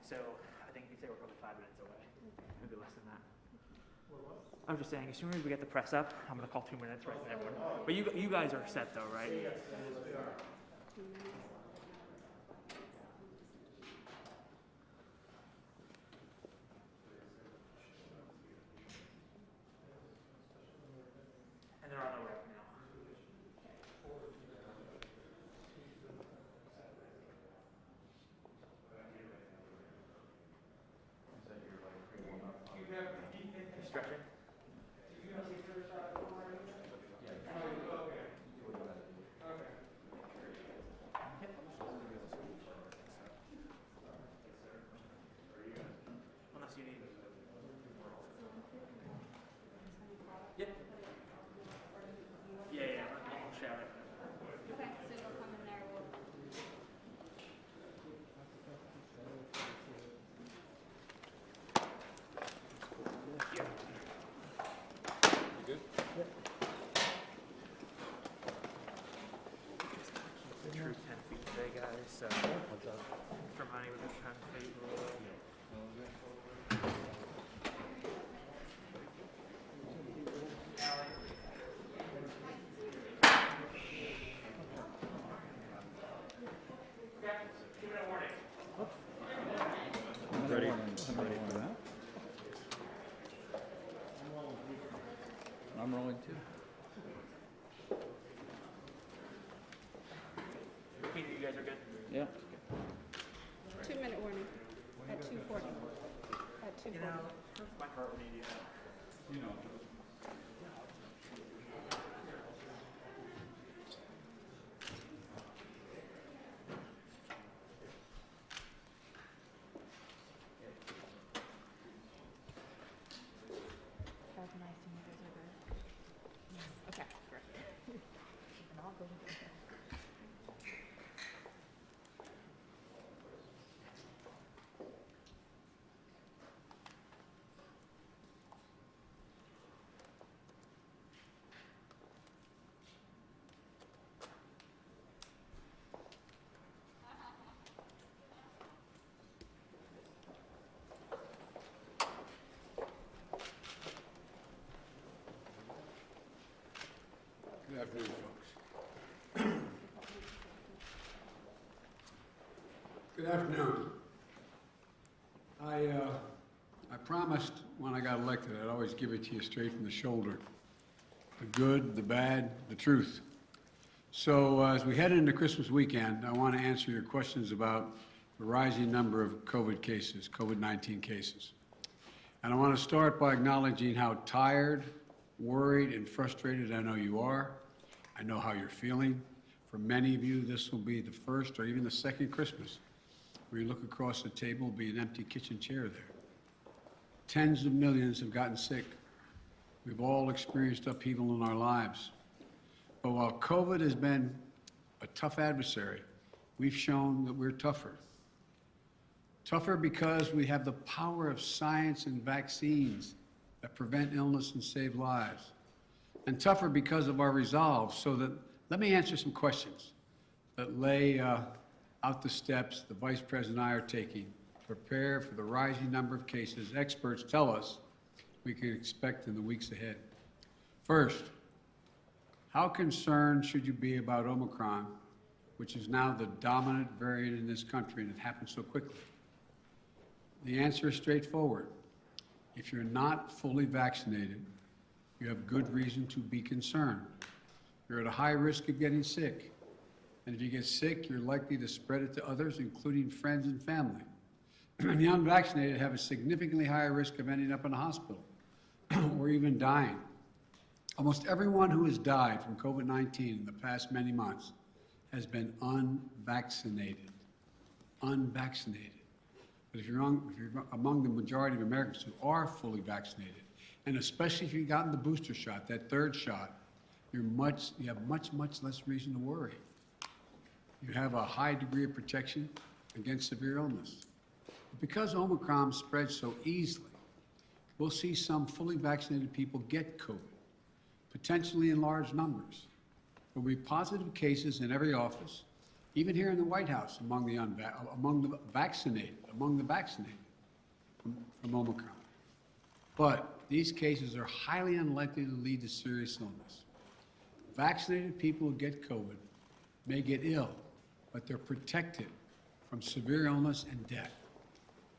So I think we say we're probably 5 minutes away, maybe less than that. I was just saying, as soon as we get the press up, I'm going to call 2 minutes right from everyone. But you guys are set though, right? Yes, we are. And they're on the right now. Stretching? Unless you need. Yep. Yeah, I'll shout it. Okay, so you'll come in there. You good? Yep. The true 10 feet today, guys. So, What's up? from honey with the 10 feet rule. Ready? I'm ready for that. I'm rolling too. Peter, you guys are good? Yeah. 2-minute warning at 2:40. At 2:40. You know, my heart will need you. You know. That was nice to meet you guys. Yes. Okay, great. And I'll go with you. Good afternoon, folks. Good afternoon. I promised when I got elected I'd always give it to you straight from the shoulder. The good, the bad, the truth. So as we head into Christmas weekend, I want to answer your questions about the rising number of COVID cases, COVID-19 cases. And I want to start by acknowledging how tired, worried, and frustrated I know you are. I know how you're feeling. For many of you, this will be the first or even the second Christmas where you look across the table, will be an empty kitchen chair there. Tens of millions have gotten sick. We've all experienced upheaval in our lives. But while COVID has been a tough adversary, we've shown that we're tougher. Tougher because we have the power of science and vaccines that prevent illness and save lives. And tougher because of our resolve. So that, let me answer some questions that lay out the steps the Vice President and I are taking to prepare for the rising number of cases experts tell us we can expect in the weeks ahead. First, how concerned should you be about Omicron, which is now the dominant variant in this country, and it happened so quickly? The answer is straightforward. If you're not fully vaccinated, you have good reason to be concerned. You're at a high risk of getting sick. And if you get sick, you're likely to spread it to others, including friends and family. And the unvaccinated have a significantly higher risk of ending up in a hospital or even dying. Almost everyone who has died from COVID-19 in the past many months has been unvaccinated. Unvaccinated. But if you're among the majority of Americans who are fully vaccinated, and especially if you've gotten the booster shot, that third shot, you have much less reason to worry. You have a high degree of protection against severe illness. But because Omicron spreads so easily, we'll see some fully vaccinated people get COVID, potentially in large numbers. There will be positive cases in every office, even here in the White House, among the vaccinated from Omicron. But these cases are highly unlikely to lead to serious illness. Vaccinated people who get COVID may get ill, but they're protected from severe illness and death.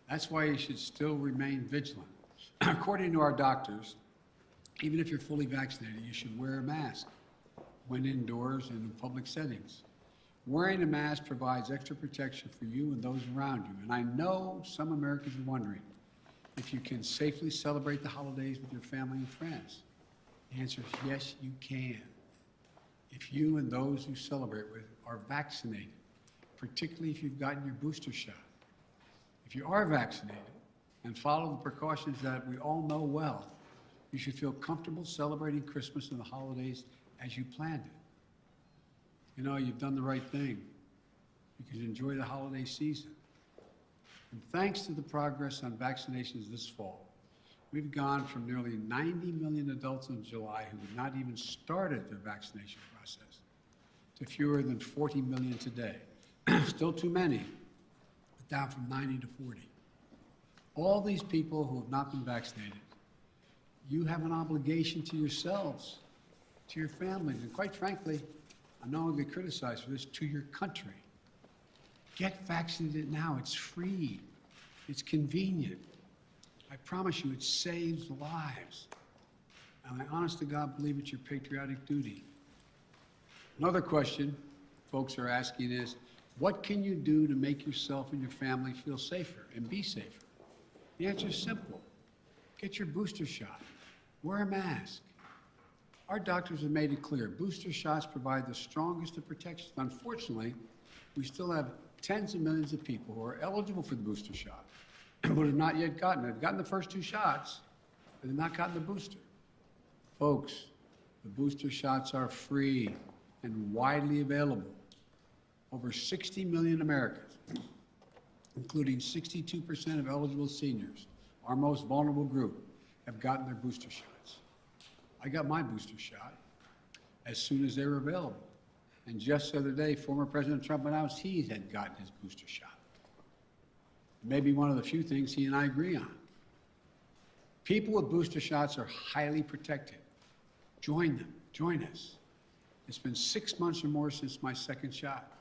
That's why you should still remain vigilant. According to our doctors, even if you're fully vaccinated, you should wear a mask when indoors and in public settings. Wearing a mask provides extra protection for you and those around you. And I know some Americans are wondering if you can safely celebrate the holidays with your family and friends. The answer is yes, you can. If you and those you celebrate with are vaccinated, particularly if you've gotten your booster shot. If you are vaccinated and follow the precautions that we all know well, you should feel comfortable celebrating Christmas and the holidays as you planned it. You know, you've done the right thing. You can enjoy the holiday season. And thanks to the progress on vaccinations this fall, we've gone from nearly 90 million adults in July who had not even started their vaccination process to fewer than 40 million today. Still too many, but down from 90 to 40. All these people who have not been vaccinated, you have an obligation to yourselves, to your families, and quite frankly, I know I'll get criticized for this, to your country. Get vaccinated now. It's free. It's convenient. I promise you, it saves lives. And I honest to God believe it's your patriotic duty. Another question folks are asking is, what can you do to make yourself and your family feel safer and be safer? The answer is simple. Get your booster shot. Wear a mask. Our doctors have made it clear, booster shots provide the strongest of protections. Unfortunately, we still have tens of millions of people who are eligible for the booster shot, but have not yet gotten it. They've gotten the first 2 shots, but have not gotten the booster. Folks, the booster shots are free and widely available. Over 60 million Americans, including 62% of eligible seniors, our most vulnerable group, have gotten their booster shots. I got my booster shot as soon as they were available. And just the other day, former President Trump announced he had gotten his booster shot. Maybe one of the few things he and I agree on. People with booster shots are highly protected. Join them. Join us. It's been 6 months or more since my second shot.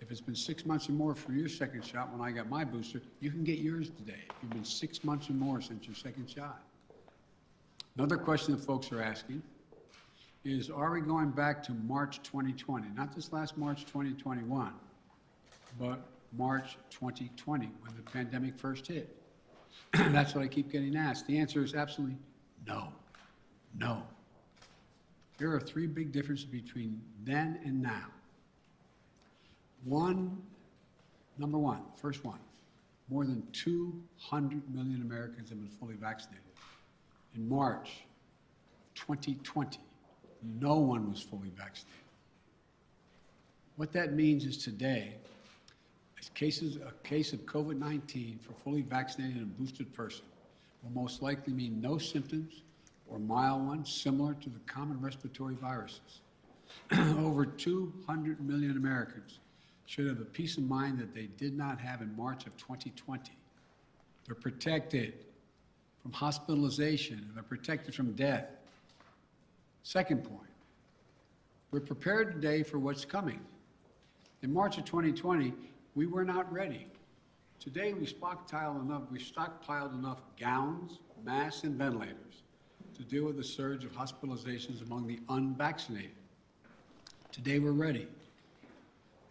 If it's been 6 months or more for your second shot when I got my booster, you can get yours today. If you've been 6 months or more since your second shot. Another question that folks are asking is, are we going back to March 2020? Not this last March 2021, but March 2020 when the pandemic first hit. That's what I keep getting asked. The answer is absolutely no. No. There are 3 big differences between then and now. Number one, first one, more than 200 million Americans have been fully vaccinated. In March of 2020, no one was fully vaccinated. What that means is today, a case of COVID-19 for fully vaccinated and boosted person will most likely mean no symptoms or mild ones similar to the common respiratory viruses. Over 200 million Americans should have a peace of mind that they did not have in March of 2020. They're protected from hospitalization, and they're protected from death. Second point, we're prepared today for what's coming. In March of 2020, we were not ready. Today, we stockpiled enough gowns, masks, and ventilators to deal with the surge of hospitalizations among the unvaccinated. Today, we're ready.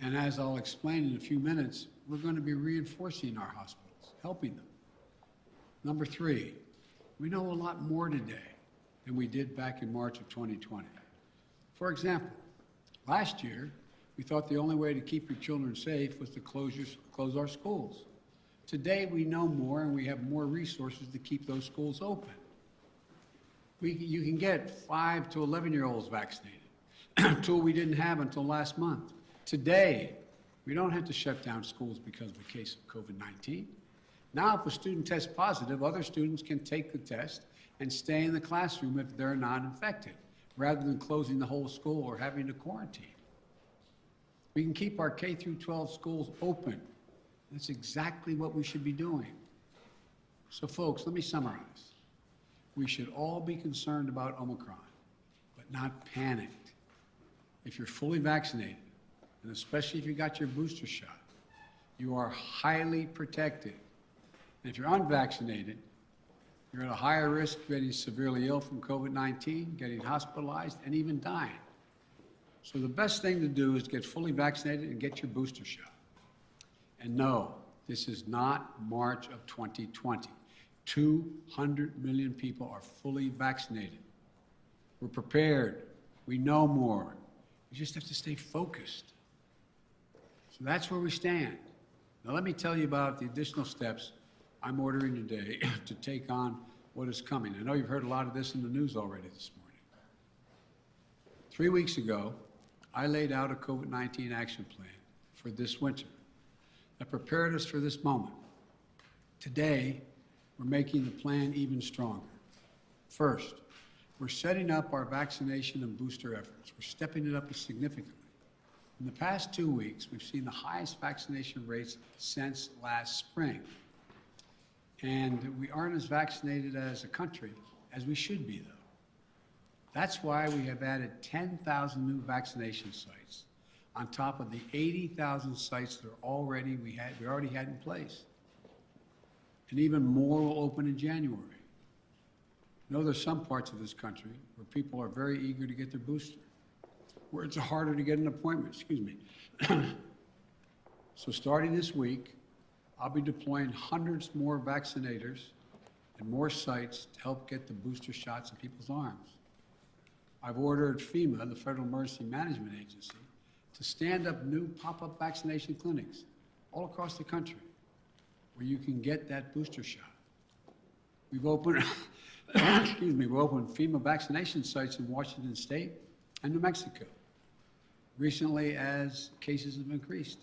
And as I'll explain in a few minutes, we're going to be reinforcing our hospitals, helping them. Number 3, we know a lot more today than we did back in March of 2020. For example, last year, we thought the only way to keep your children safe was to close our schools. Today, we know more and we have more resources to keep those schools open. You can get 5 to 11-year-olds vaccinated, a tool we didn't have until last month. Today, we don't have to shut down schools because of a case of COVID-19. Now, if a student tests positive, other students can take the test and stay in the classroom if they're not infected, rather than closing the whole school or having to quarantine. We can keep our K through 12 schools open. That's exactly what we should be doing. So folks, let me summarize. We should all be concerned about Omicron, but not panicked. If you're fully vaccinated, and especially if you got your booster shot, you are highly protected. And if you're unvaccinated, you're at a higher risk of getting severely ill from COVID-19, getting hospitalized, and even dying. So the best thing to do is get fully vaccinated and get your booster shot. And no, this is not March of 2020. 200 million people are fully vaccinated. We're prepared. We know more. We just have to stay focused. So that's where we stand. Now let me tell you about the additional steps I'm ordering today to take on what is coming. I know you've heard a lot of this in the news already this morning. 3 weeks ago, I laid out a COVID-19 action plan for this winter that prepared us for this moment. Today, we're making the plan even stronger. First, we're setting up our vaccination and booster efforts. We're stepping it up significantly. In the past 2 weeks, we've seen the highest vaccination rates since last spring. And we aren't as vaccinated as a country as we should be, though. That's why we have added 10,000 new vaccination sites on top of the 80,000 sites that we already had in place. And even more will open in January. You know, there's some parts of this country where people are very eager to get their booster, where it's harder to get an appointment, So starting this week, I'll be deploying hundreds more vaccinators and more sites to help get the booster shots in people's arms. I've ordered FEMA, the Federal Emergency Management Agency, to stand up new pop-up vaccination clinics all across the country where you can get that booster shot. We've opened, we've opened FEMA vaccination sites in Washington State and New Mexico, recently as cases have increased.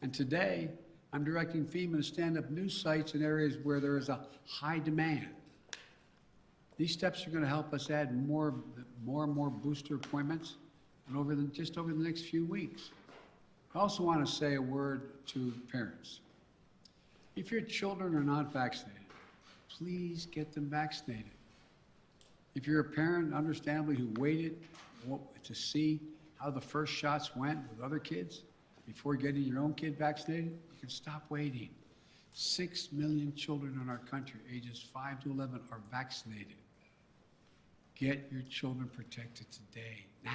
And today, I'm directing FEMA to stand up new sites in areas where there is a high demand. These steps are going to help us add more and more booster appointments and just over the next few weeks. I also want to say a word to parents. If your children are not vaccinated, please get them vaccinated. If you're a parent, understandably, who waited to see how the first shots went with other kids before getting your own kid vaccinated, you can stop waiting. 6 million children in our country, ages 5 to 11, are vaccinated. Get your children protected today, now.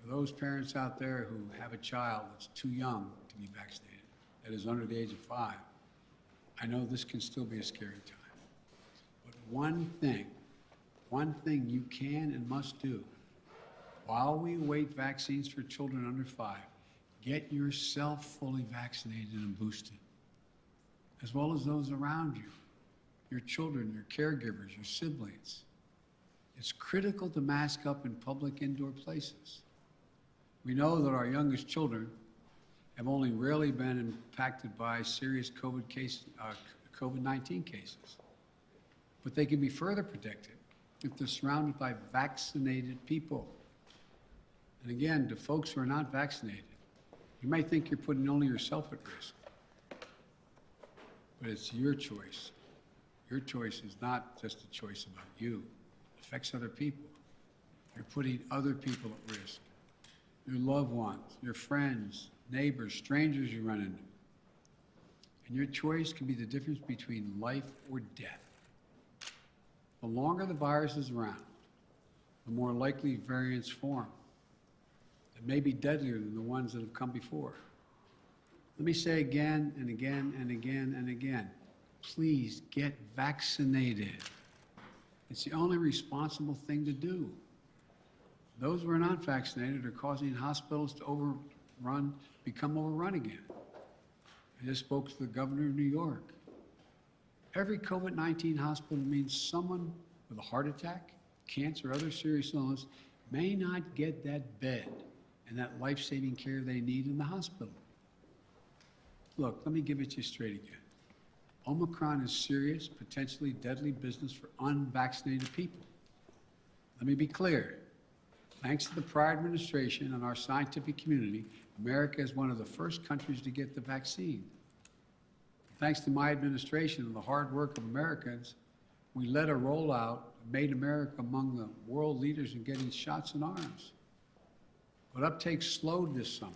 For those parents out there who have a child that's too young to be vaccinated, that is under the age of 5, I know this can still be a scary time. But one thing you can and must do while we await vaccines for children under 5, get yourself fully vaccinated and boosted, as well as those around you, your children, your caregivers, your siblings. It's critical to mask up in public indoor places. We know that our youngest children have only rarely been impacted by serious COVID-19 cases. But they can be further protected if they're surrounded by vaccinated people. And again, to folks who are not vaccinated, you might think you're putting only yourself at risk, but it's your choice. Your choice is not just a choice about you. It affects other people. You're putting other people at risk. Your loved ones, your friends, neighbors, strangers you run into. And your choice can be the difference between life or death. The longer the virus is around, the more likely variants form. It may be deadlier than the ones that have come before. Let me say again and again and again and again, please get vaccinated. It's the only responsible thing to do. Those who are not vaccinated are causing hospitals to become overrun again. I just spoke to the governor of New York. Every COVID-19 hospital means someone with a heart attack, cancer, or other serious illness may not get that bed and that life-saving care they need in the hospital. Look, let me give it to you straight again. Omicron is serious, potentially deadly business for unvaccinated people. Let me be clear. Thanks to the prior administration and our scientific community, America is one of the first countries to get the vaccine. Thanks to my administration and the hard work of Americans, we led a rollout and made America among the world leaders in getting shots in arms. But uptake slowed this summer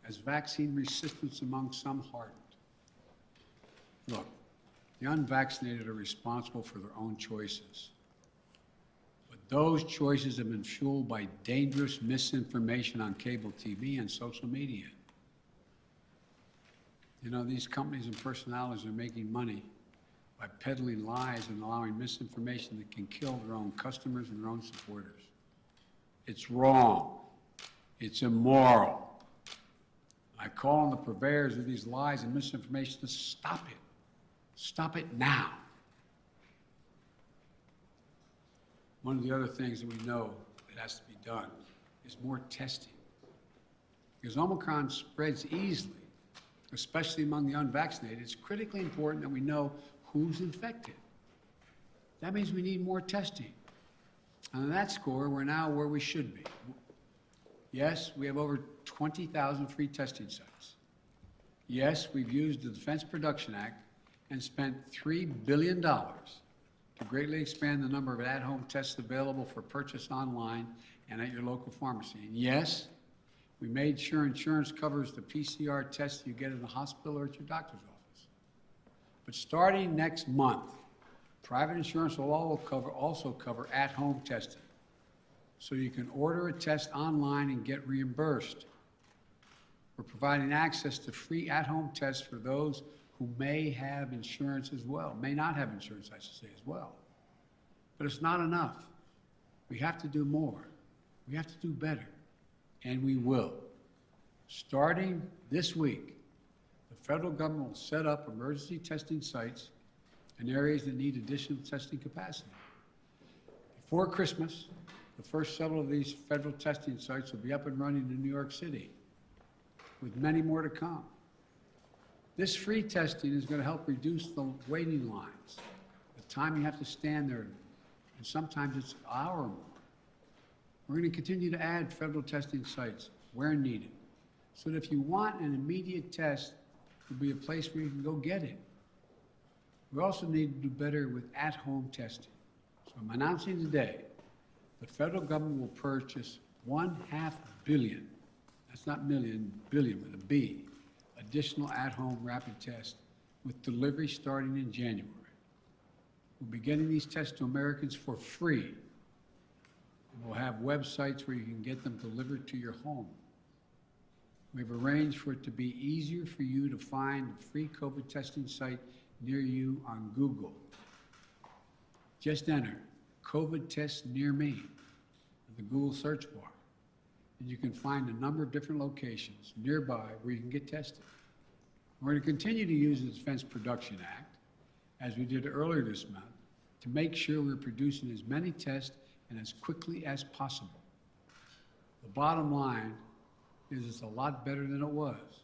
as vaccine resistance among some hardened. Look, the unvaccinated are responsible for their own choices. But those choices have been fueled by dangerous misinformation on cable TV and social media. You know, these companies and personalities are making money by peddling lies and allowing misinformation that can kill their own customers and their own supporters. It's wrong. It's immoral. I call on the purveyors of these lies and misinformation to stop it. Stop it now. One of the other things that we know that has to be done is more testing. Because Omicron spreads easily, especially among the unvaccinated. It's critically important that we know who's infected. That means we need more testing. And on that score, we're now where we should be. Yes, we have over 20,000 free testing sites. Yes, we've used the Defense Production Act and spent $3 billion to greatly expand the number of at-home tests available for purchase online and at your local pharmacy. And yes, we made sure insurance covers the PCR tests you get in the hospital or at your doctor's office. But starting next month, private insurance will also cover at-home testing. So you can order a test online and get reimbursed. We're providing access to free at-home tests for those who may have insurance as well, may not have insurance, I should say, as well. But it's not enough. We have to do more. We have to do better, and we will. Starting this week, the federal government will set up emergency testing sites in areas that need additional testing capacity. Before Christmas, the first several of these federal testing sites will be up and running in New York City, with many more to come. This free testing is going to help reduce the waiting lines, the time you have to stand there, and sometimes it's an hour or more. We're going to continue to add federal testing sites where needed, so that if you want an immediate test, there'll be a place where you can go get it. We also need to do better with at-home testing. So I'm announcing today, the federal government will purchase $500 million, that's not million, billion with a B, additional at-home rapid tests with delivery starting in January. We'll be getting these tests to Americans for free. And we'll have websites where you can get them delivered to your home. We've arranged for it to be easier for you to find a free COVID testing site near you on Google. Just enter COVID test near me in the Google search bar, and you can find a number of different locations nearby where you can get tested. We're going to continue to use the Defense Production Act, as we did earlier this month, to make sure we're producing as many tests and as quickly as possible. The bottom line is it's a lot better than it was,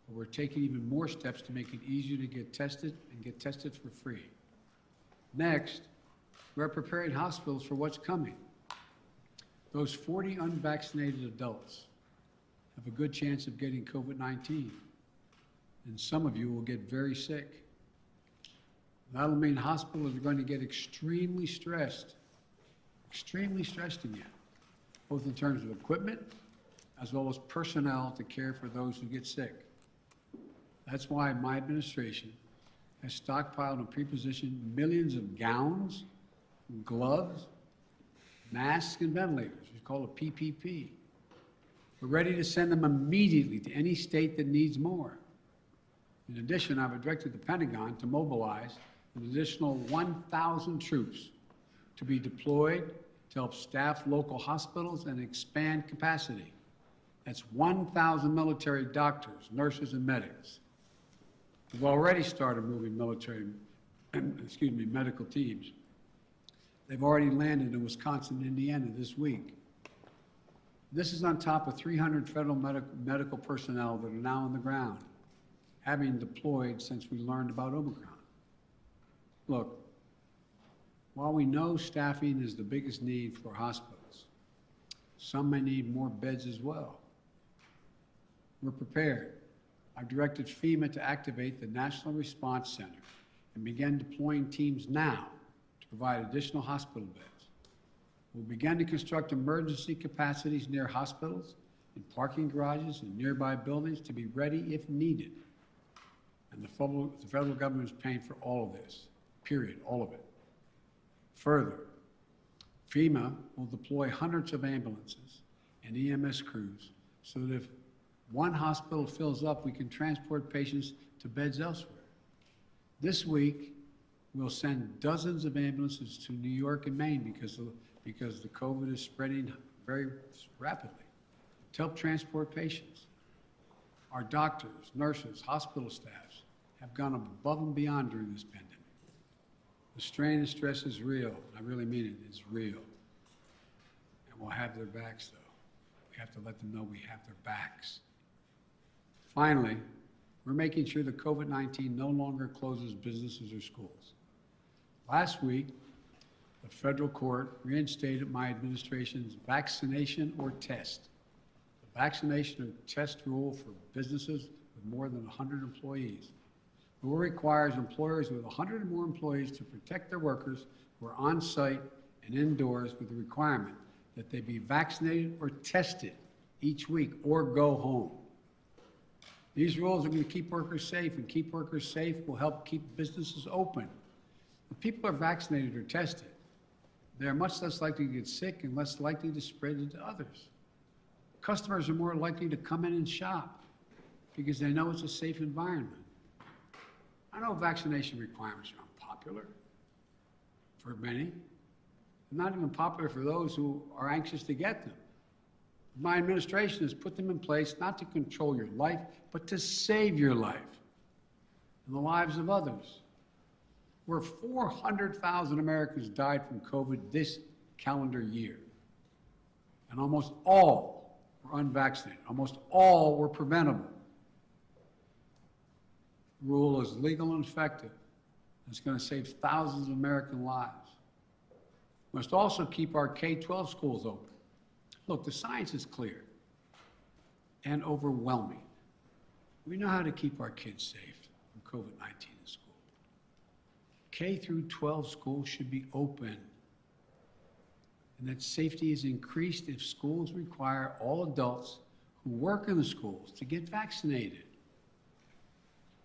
but we're taking even more steps to make it easier to get tested and get tested for free. Next, we're preparing hospitals for what's coming. Those 40 unvaccinated adults have a good chance of getting COVID-19, and some of you will get very sick. That'll mean hospitals are going to get extremely stressed again, both in terms of equipment as well as personnel to care for those who get sick. That's why my administration has stockpiled and pre-positioned millions of gowns, gloves, masks, and ventilators. We call it PPP. We're ready to send them immediately to any state that needs more. In addition, I've directed the Pentagon to mobilize an additional 1,000 troops to be deployed to help staff local hospitals and expand capacity. That's 1,000 military doctors, nurses, and medics. We've already started moving medical teams. They've already landed in Wisconsin and Indiana this week. This is on top of 300 federal medical personnel that are now on the ground, having deployed since we learned about Omicron. Look, while we know staffing is the biggest need for hospitals, Some may need more beds as well. We're prepared. I've directed FEMA to activate the National Response Center and begin deploying teams now to provide additional hospital beds. We'll begin to construct emergency capacities near hospitals, in parking garages, and nearby buildings to be ready if needed. And the federal government is paying for all of this, period, all of it. Further, FEMA will deploy hundreds of ambulances and EMS crews so that if one hospital fills up, we can transport patients to beds elsewhere. This week, we'll send dozens of ambulances to New York and Maine because the COVID is spreading very rapidly to help transport patients. Our doctors, nurses, hospital staffs have gone above and beyond during this pandemic. The strain and stress is real. I really mean it, it's real. And we'll have their backs, though. We have to let them know we have their backs. Finally, we're making sure that COVID-19 no longer closes businesses or schools. Last week, the federal court reinstated my administration's vaccination or test. The vaccination or test rule for businesses with more than 100 employees. The rule requires employers with 100 or more employees to protect their workers who are on site and indoors with the requirement that they be vaccinated or tested each week or go home. These rules are going to keep workers safe, and keep workers safe will help keep businesses open. If people are vaccinated or tested, they are much less likely to get sick and less likely to spread it to others. Customers are more likely to come in and shop because they know it's a safe environment. I know vaccination requirements are unpopular for many, not even popular for those who are anxious to get them. My administration has put them in place not to control your life, but to save your life and the lives of others. Where 400,000 Americans died from COVID this calendar year, and almost all were unvaccinated. Almost all were preventable. The rule is legal and effective. It's going to save thousands of American lives. We must also keep our K-12 schools open. Look, the science is clear and overwhelming. We know how to keep our kids safe from COVID-19 in school. K through 12 schools should be open, and that safety is increased if schools require all adults who work in the schools to get vaccinated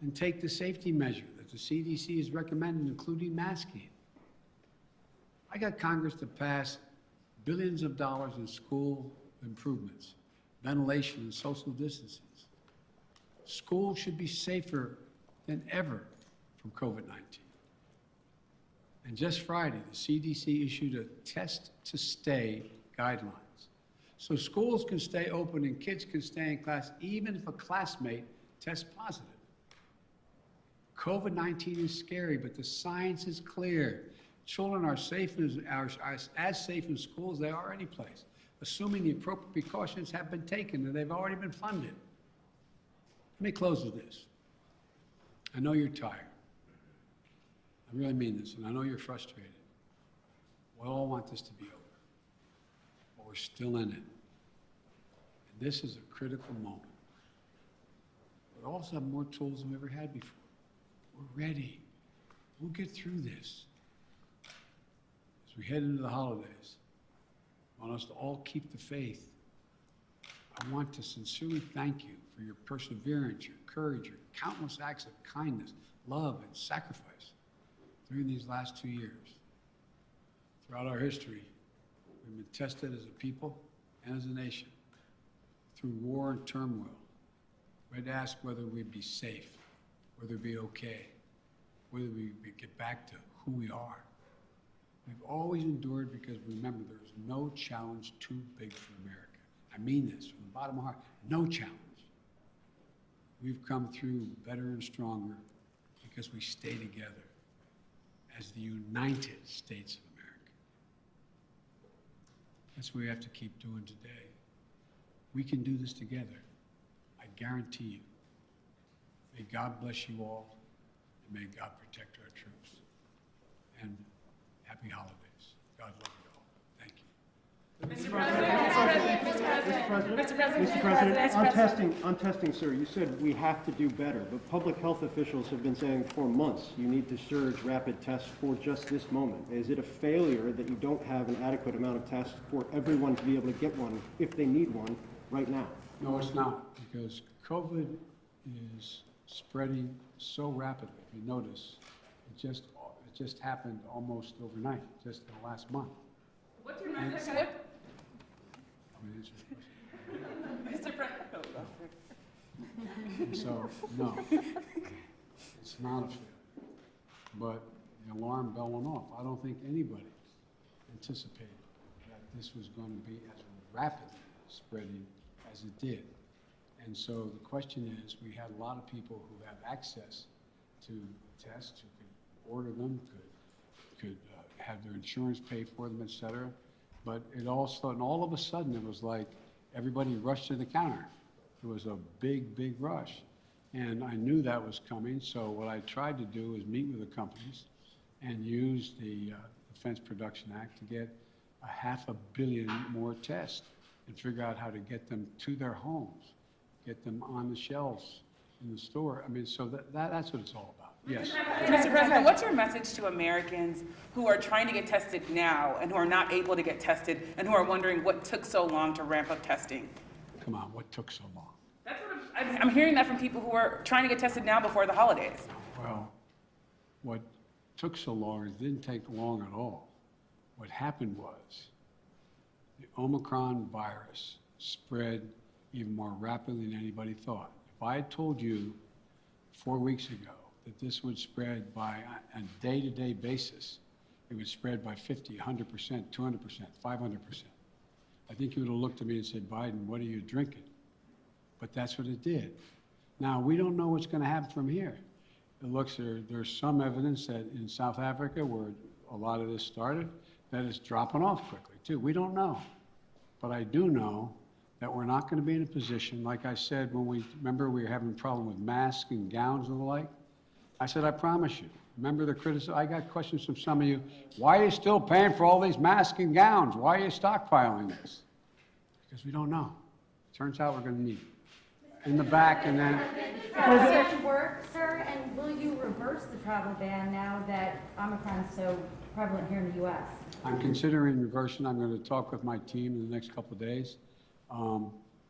and take the safety measure that the CDC has recommended, including masking. I got Congress to pass billions of dollars in school improvements, ventilation, and social distancing. Schools should be safer than ever from COVID-19. And just Friday, the CDC issued a test-to-stay guidelines. So schools can stay open and kids can stay in class even if a classmate tests positive. COVID-19 is scary, but the science is clear. Children are as safe in school as they are any place, assuming the appropriate precautions have been taken and they've already been funded. Let me close with this. I know you're tired. I really mean this, and I know you're frustrated. We all want this to be over, but we're still in it. And this is a critical moment. We also have more tools than we ever had before. We're ready. We'll get through this. As we head into the holidays, I want us to all keep the faith. I want to sincerely thank you for your perseverance, your courage, your countless acts of kindness, love, and sacrifice during these last 2 years. Throughout our history, we've been tested as a people and as a nation through war and turmoil. We had to ask whether we'd be safe, whether we'd be okay, whether we'd get back to who we are. We've always endured because remember, there is no challenge too big for America. I mean this from the bottom of my heart, no challenge. We've come through better and stronger because we stay together as the United States of America. That's what we have to keep doing today. We can do this together. I guarantee you. May God bless you all, and may God protect our troops. And happy holidays. God love you all. Thank you. Mr. President. Mr. President, on testing, sir, you said we have to do better, but public health officials have been saying for months you need to surge rapid tests for just this moment. Is it a failure that you don't have an adequate amount of tests for everyone to be able to get one if they need one right now? No, it's not, because COVID is spreading so rapidly. If you notice, it just happened almost overnight, just in the last month. What's your message? Mr. President. So, no, it's not a failure. But the alarm bell went off. I don't think anybody anticipated that this was going to be as rapidly spreading as it did. And so the question is, we had a lot of people who have access to tests, who could order them, could have their insurance pay for them, et cetera. But it also, and all of a sudden, it was like everybody rushed to the counter. It was a big, big rush. And I knew that was coming, so what I tried to do is meet with the companies and use the Defense Production Act to get 500 million more tests and figure out how to get them to their homes, get them on the shelves in the store. I mean, so that's what it's all about. Yes. Mr. President, what's your message to Americans who are trying to get tested now and who are not able to get tested and who are wondering what took so long to ramp up testing? Come on, what took so long? That's what I'm hearing that from people who are trying to get tested now before the holidays. Well, what took so long, it didn't take long at all. What happened was the Omicron virus spread even more rapidly than anybody thought. If I had told you 4 weeks ago that this would spread by a day-to-day basis, it would spread by 50, 100%, 200%, 500%. I think you would have looked at me and said, Biden, what are you drinking? But that's what it did. Now, we don't know what's going to happen from here. It looks there's some evidence that in South Africa, where a lot of this started, that it's dropping off quickly, too. We don't know. But I do know that we're not going to be in a position, like I said, when we were having a problem with masks and gowns and the like. I said, I promise you. Remember the criticism? I got questions from some of you. Why are you still paying for all these masks and gowns? Why are you stockpiling this? Because we don't know. Turns out we're going to need it. In the back, and then... Does it work, sir? And will you reverse the travel ban now that Omicron is so prevalent here in the U.S.? I'm considering reversing. I'm going to talk with my team in the next couple of days.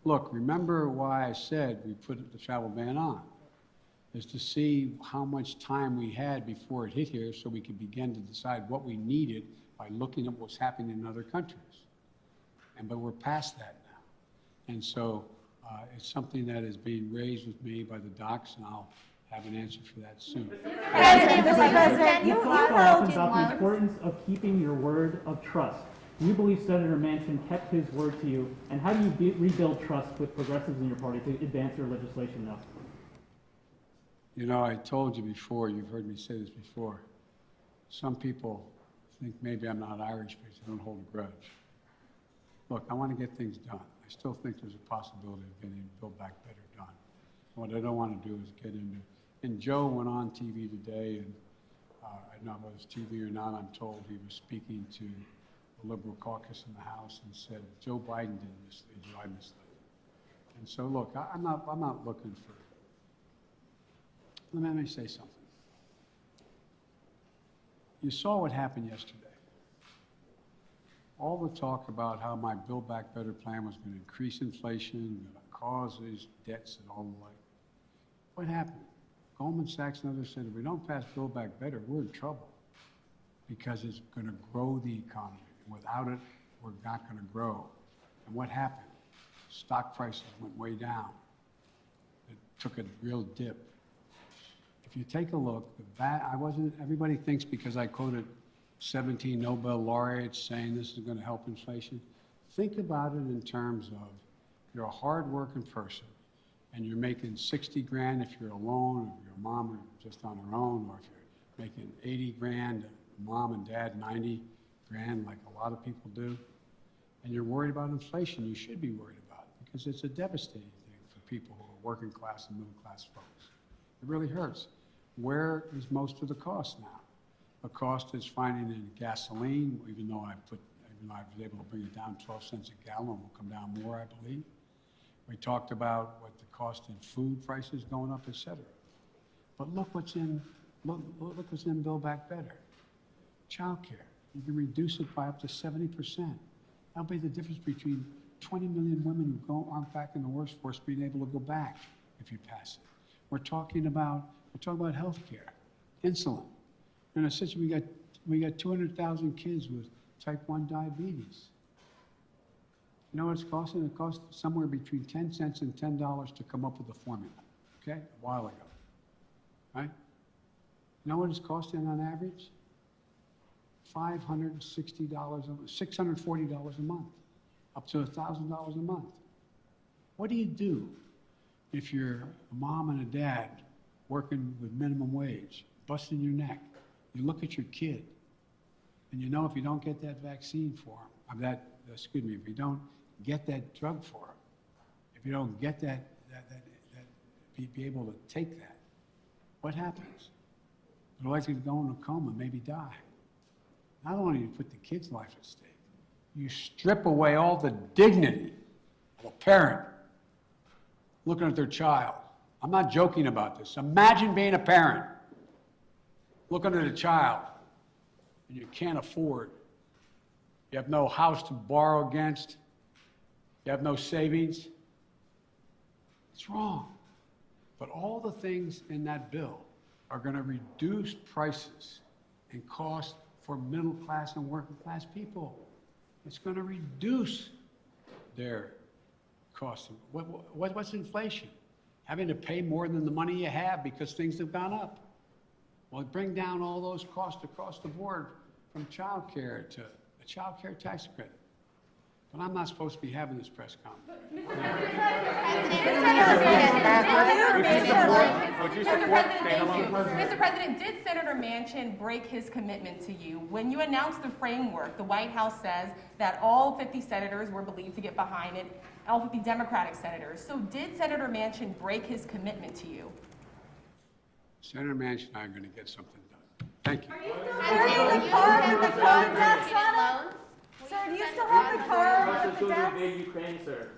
Look, remember why I said we put the travel ban on, is to see how much time we had before it hit here so we could begin to decide what we needed by looking at what's happening in other countries. But we're past that now. And so it's something that is being raised with me by the docs, and I'll have an answer for that soon. Mr. President, You talk often about the importance of keeping your word of trust. Do you believe Senator Manchin kept his word to you? And how do you rebuild trust with progressives in your party to advance your legislation now? You know, I told you before, you've heard me say this before, some people think maybe I'm not Irish because I don't hold a grudge. Look, I want to get things done. I still think there's a possibility of getting Build Back Better done. What I don't want to do is get into, and Joe went on TV today, and I don't know whether it's TV or not, I'm told he was speaking to the Liberal caucus in the House and said, Joe Biden didn't mislead you, I misled you. And so look, I'm not looking for, let me say something. You saw what happened yesterday. All the talk about how my Build Back Better plan was going to increase inflation, going to cause these debts and all the like. What happened? Goldman Sachs and others said, if we don't pass Build Back Better, we're in trouble because it's going to grow the economy. Without it, we're not going to grow. And what happened? Stock prices went way down. It took a real dip. If you take a look, everybody thinks because I quoted 17 Nobel laureates saying this is going to help inflation. Think about it in terms of you're a hard-working person and you're making 60 grand if you're alone, or if your mom are just on her own, or if you're making 80 grand, mom and dad 90 grand like a lot of people do, and you're worried about inflation, you should be worried about it because it's a devastating thing for people who are working class and middle class folks. It really hurts. Where is most of the cost now? The cost is finding in gasoline, even though I even though I was able to bring it down 12 cents a gallon, will come down more, I believe. We talked about what the cost in food prices going up, et cetera. But look what's in Build Back Better. Child care. You can reduce it by up to 70%. That'll be the difference between 20 million women who aren't back in the workforce being able to go back if you pass it. We're talking about health care, insulin. In a situation, we got 200,000 kids with type 1 diabetes. You know what it's costing? It cost somewhere between 10 cents and $10 to come up with a formula, okay? A while ago, right? You know what it's costing on average? $560, $640 a month, up to $1,000 a month. What do you do if you're a mom and a dad working with minimum wage, busting your neck? You look at your kid, and you know if you don't get that vaccine for him, if you don't get that drug for him, if you don't get be able to take that, what happens? They're likely to go in a coma, maybe die. Not only do you put the kid's life at stake, you strip away all the dignity of a parent looking at their child. I'm not joking about this. Imagine being a parent, looking at a child, and you can't afford. You have no house to borrow against. You have no savings. It's wrong. But all the things in that bill are going to reduce prices and cost for middle class and working class people. It's going to reduce their costs. What's inflation? Having to pay more than the money you have because things have gone up. Well, bring down all those costs across the board, from child care to a child care tax credit. But I'm not supposed to be having this press conference. Mr. President, did Senator Manchin break his commitment to you? When you announced the framework, the White House says that all 50 senators were believed to get behind it, all 50 Democratic senators. So did Senator Manchin break his commitment to you? Senator Manchin and I are going to get something done. Thank you. Sir, do you still have the card with the deaths? Ukraine, sir.